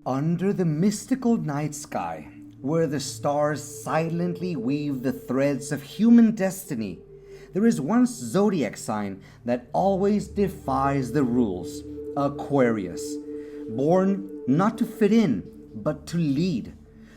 Under the mystical night sky, where the stars silently weave the threads of human destiny, there is one zodiac sign that always defies the rules: Aquarius. Born not to fit in, but to lead.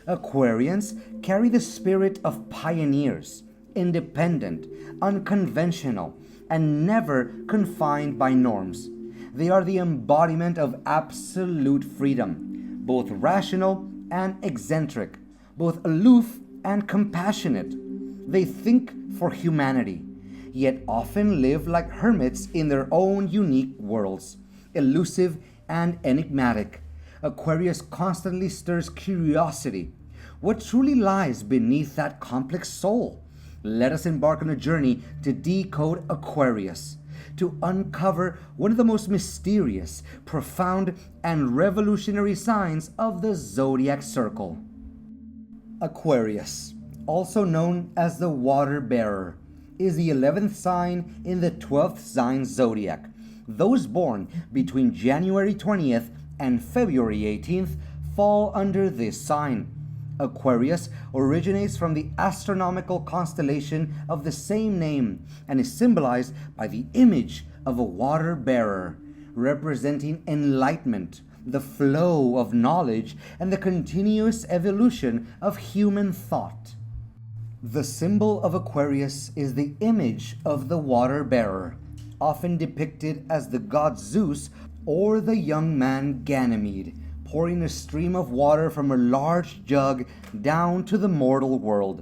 Aquarians carry the spirit of pioneers, independent, unconventional, and never confined by norms. They are the embodiment of absolute freedom, both rational and eccentric, both aloof and compassionate. They think for humanity, yet often live like hermits in their own unique worlds, elusive and enigmatic. Aquarius constantly stirs curiosity. What truly lies beneath that complex soul? Let us embark on a journey to decode Aquarius, to uncover one of the most mysterious, profound, and revolutionary signs of the zodiac circle. Aquarius, also known as the water bearer, is the 11th sign in the 12th sign zodiac. Those born between January 20th and February 18th fall under this sign. Aquarius originates from the astronomical constellation of the same name and is symbolized by the image of a water bearer, representing enlightenment, the flow of knowledge, and the continuous evolution of human thought. The symbol of Aquarius is the image of the water bearer, often depicted as the god Zeus or the young man Ganymede, pouring a stream of water from a large jug down to the mortal world.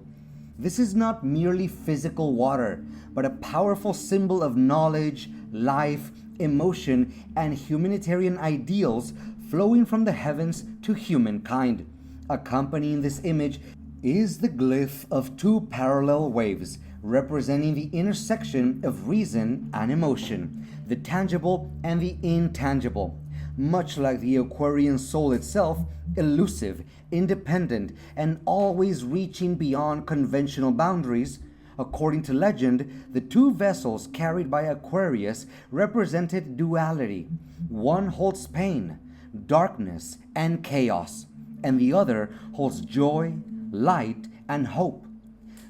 This is not merely physical water, but a powerful symbol of knowledge, life, emotion, and humanitarian ideals flowing from the heavens to humankind. Accompanying this image is the glyph of two parallel waves, representing the intersection of reason and emotion, the tangible and the intangible. Much like the Aquarian soul itself, elusive, independent, and always reaching beyond conventional boundaries, according to legend, the two vessels carried by Aquarius represented duality. One holds pain, darkness, and chaos, and the other holds joy, light, and hope.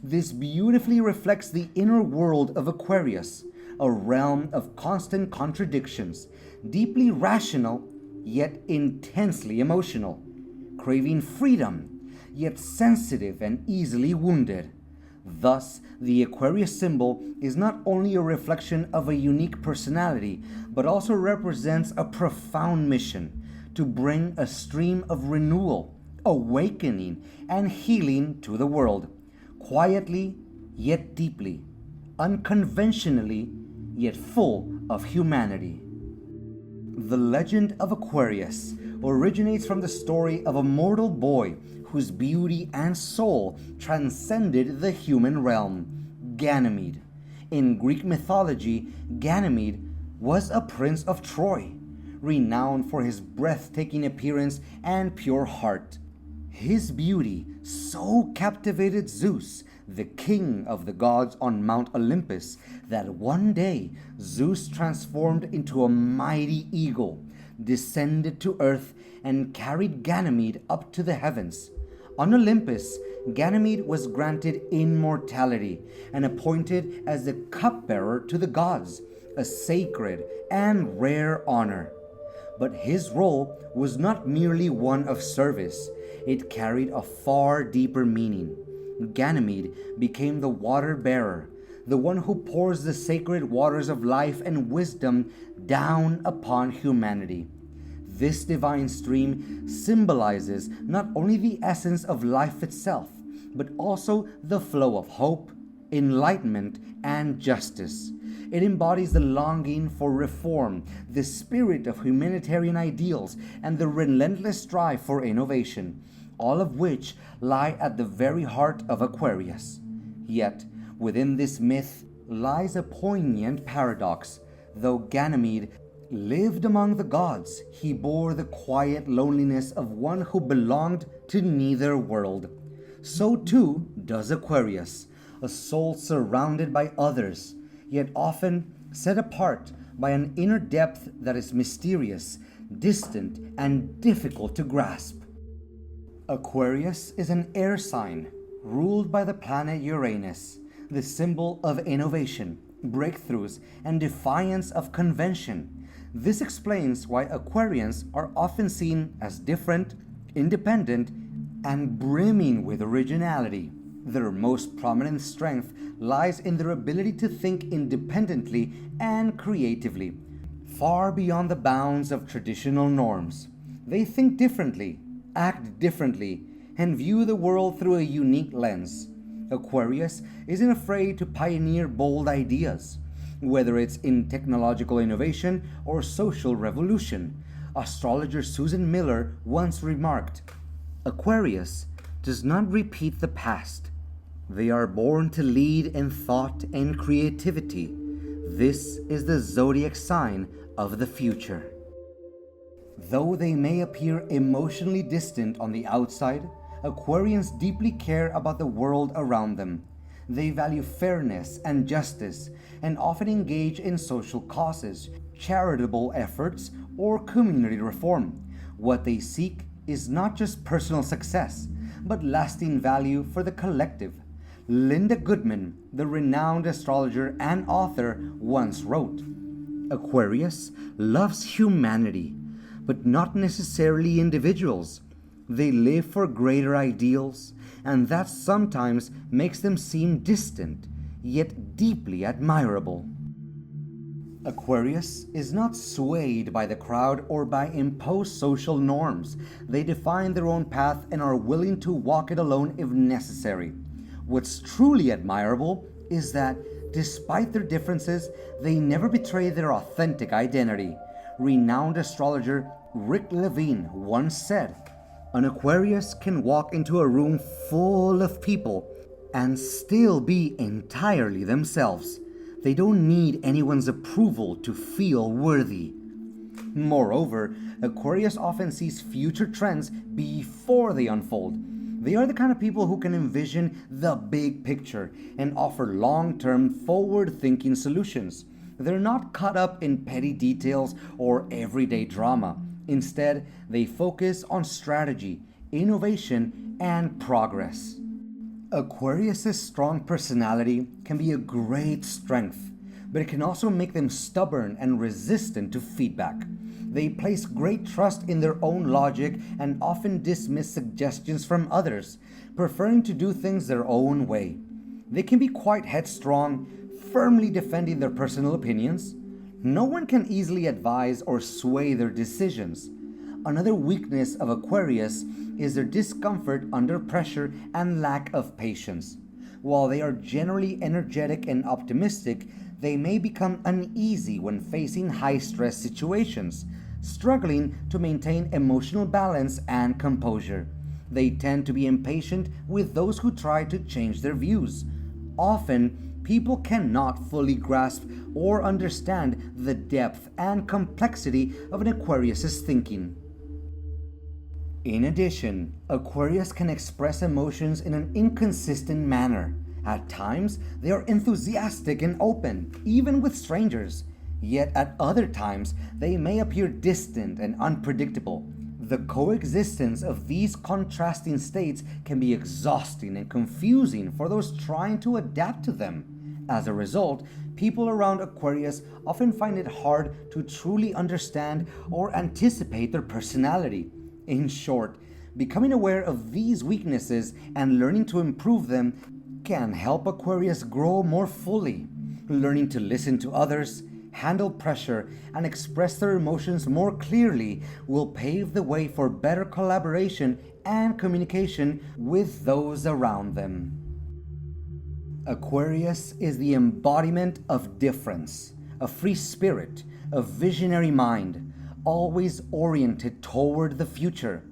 This beautifully reflects the inner world of Aquarius, a realm of constant contradictions, deeply rational, yet intensely emotional, craving freedom, yet sensitive and easily wounded. Thus, the Aquarius symbol is not only a reflection of a unique personality, but also represents a profound mission to bring a stream of renewal, awakening, and healing to the world, quietly yet deeply, unconventionally yet full of humanity. The legend of Aquarius originates from the story of a mortal boy whose beauty and soul transcended the human realm, Ganymede. In Greek mythology, Ganymede was a prince of Troy, renowned for his breathtaking appearance and pure heart. His beauty so captivated Zeus, the king of the gods on Mount Olympus, that one day Zeus transformed into a mighty eagle, descended to earth, and carried Ganymede up to the heavens. On Olympus, Ganymede was granted immortality and appointed as the cupbearer to the gods, a sacred and rare honor. But his role was not merely one of service, it carried a far deeper meaning. Ganymede became the water bearer, the one who pours the sacred waters of life and wisdom down upon humanity. This divine stream symbolizes not only the essence of life itself, but also the flow of hope, enlightenment, and justice. It embodies the longing for reform, the spirit of humanitarian ideals, and the relentless drive for innovation, all of which lie at the very heart of Aquarius. Yet, within this myth lies a poignant paradox. Though Ganymede lived among the gods, he bore the quiet loneliness of one who belonged to neither world. So too does Aquarius, a soul surrounded by others, yet often set apart by an inner depth that is mysterious, distant, and difficult to grasp. Aquarius is an air sign ruled by the planet Uranus, the symbol of innovation, breakthroughs, and defiance of convention. This explains why Aquarians are often seen as different, independent, and brimming with originality. Their most prominent strength lies in their ability to think independently and creatively, far beyond the bounds of traditional norms. They think differently, act differently, and view the world through a unique lens. Aquarius isn't afraid to pioneer bold ideas, whether it's in technological innovation or social revolution. Astrologer Susan Miller once remarked, "Aquarius does not repeat the past. They are born to lead in thought and creativity. This is the zodiac sign of the future." Though they may appear emotionally distant on the outside, Aquarians deeply care about the world around them. They value fairness and justice and often engage in social causes, charitable efforts, or community reform. What they seek is not just personal success, but lasting value for the collective. Linda Goodman, the renowned astrologer and author, once wrote, "Aquarius loves humanity, but not necessarily individuals. They live for greater ideals, and that sometimes makes them seem distant, yet deeply admirable." Aquarius is not swayed by the crowd or by imposed social norms. They define their own path and are willing to walk it alone if necessary. What's truly admirable is that, despite their differences, they never betray their authentic identity. Renowned astrologer Rick Levine once said, "An Aquarius can walk into a room full of people and still be entirely themselves. They don't need anyone's approval to feel worthy." Moreover, Aquarius often sees future trends before they unfold. They are the kind of people who can envision the big picture and offer long-term, forward-thinking solutions. They're not caught up in petty details or everyday drama. Instead, they focus on strategy, innovation, and progress. Aquarius' strong personality can be a great strength, but it can also make them stubborn and resistant to feedback. They place great trust in their own logic and often dismiss suggestions from others, preferring to do things their own way. They can be quite headstrong, firmly defending their personal opinions. No one can easily advise or sway their decisions. Another weakness of Aquarius is their discomfort under pressure and lack of patience. While they are generally energetic and optimistic, they may become uneasy when facing high-stress situations, struggling to maintain emotional balance and composure. They tend to be impatient with those who try to change their views. Often, people cannot fully grasp or understand the depth and complexity of an Aquarius's thinking. In addition, Aquarius can express emotions in an inconsistent manner. At times, they are enthusiastic and open, even with strangers. Yet at other times, they may appear distant and unpredictable. The coexistence of these contrasting states can be exhausting and confusing for those trying to adapt to them. As a result, people around Aquarius often find it hard to truly understand or anticipate their personality. In short, becoming aware of these weaknesses and learning to improve them can help Aquarius grow more fully. Learning to listen to others, handle pressure, and express their emotions more clearly will pave the way for better collaboration and communication with those around them. Aquarius is the embodiment of difference, a free spirit, a visionary mind, always oriented toward the future.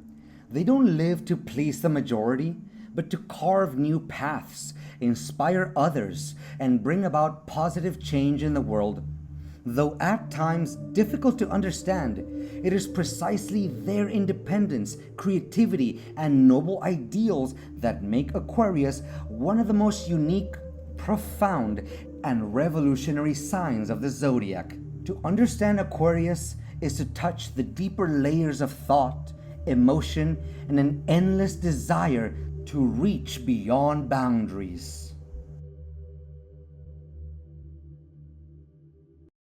They don't live to please the majority, but to carve new paths, inspire others, and bring about positive change in the world. Though at times difficult to understand, it is precisely their independence, creativity, and noble ideals that make Aquarius one of the most unique, profound, and revolutionary signs of the zodiac. To understand Aquarius is to touch the deeper layers of thought, emotion, and an endless desire to reach beyond boundaries.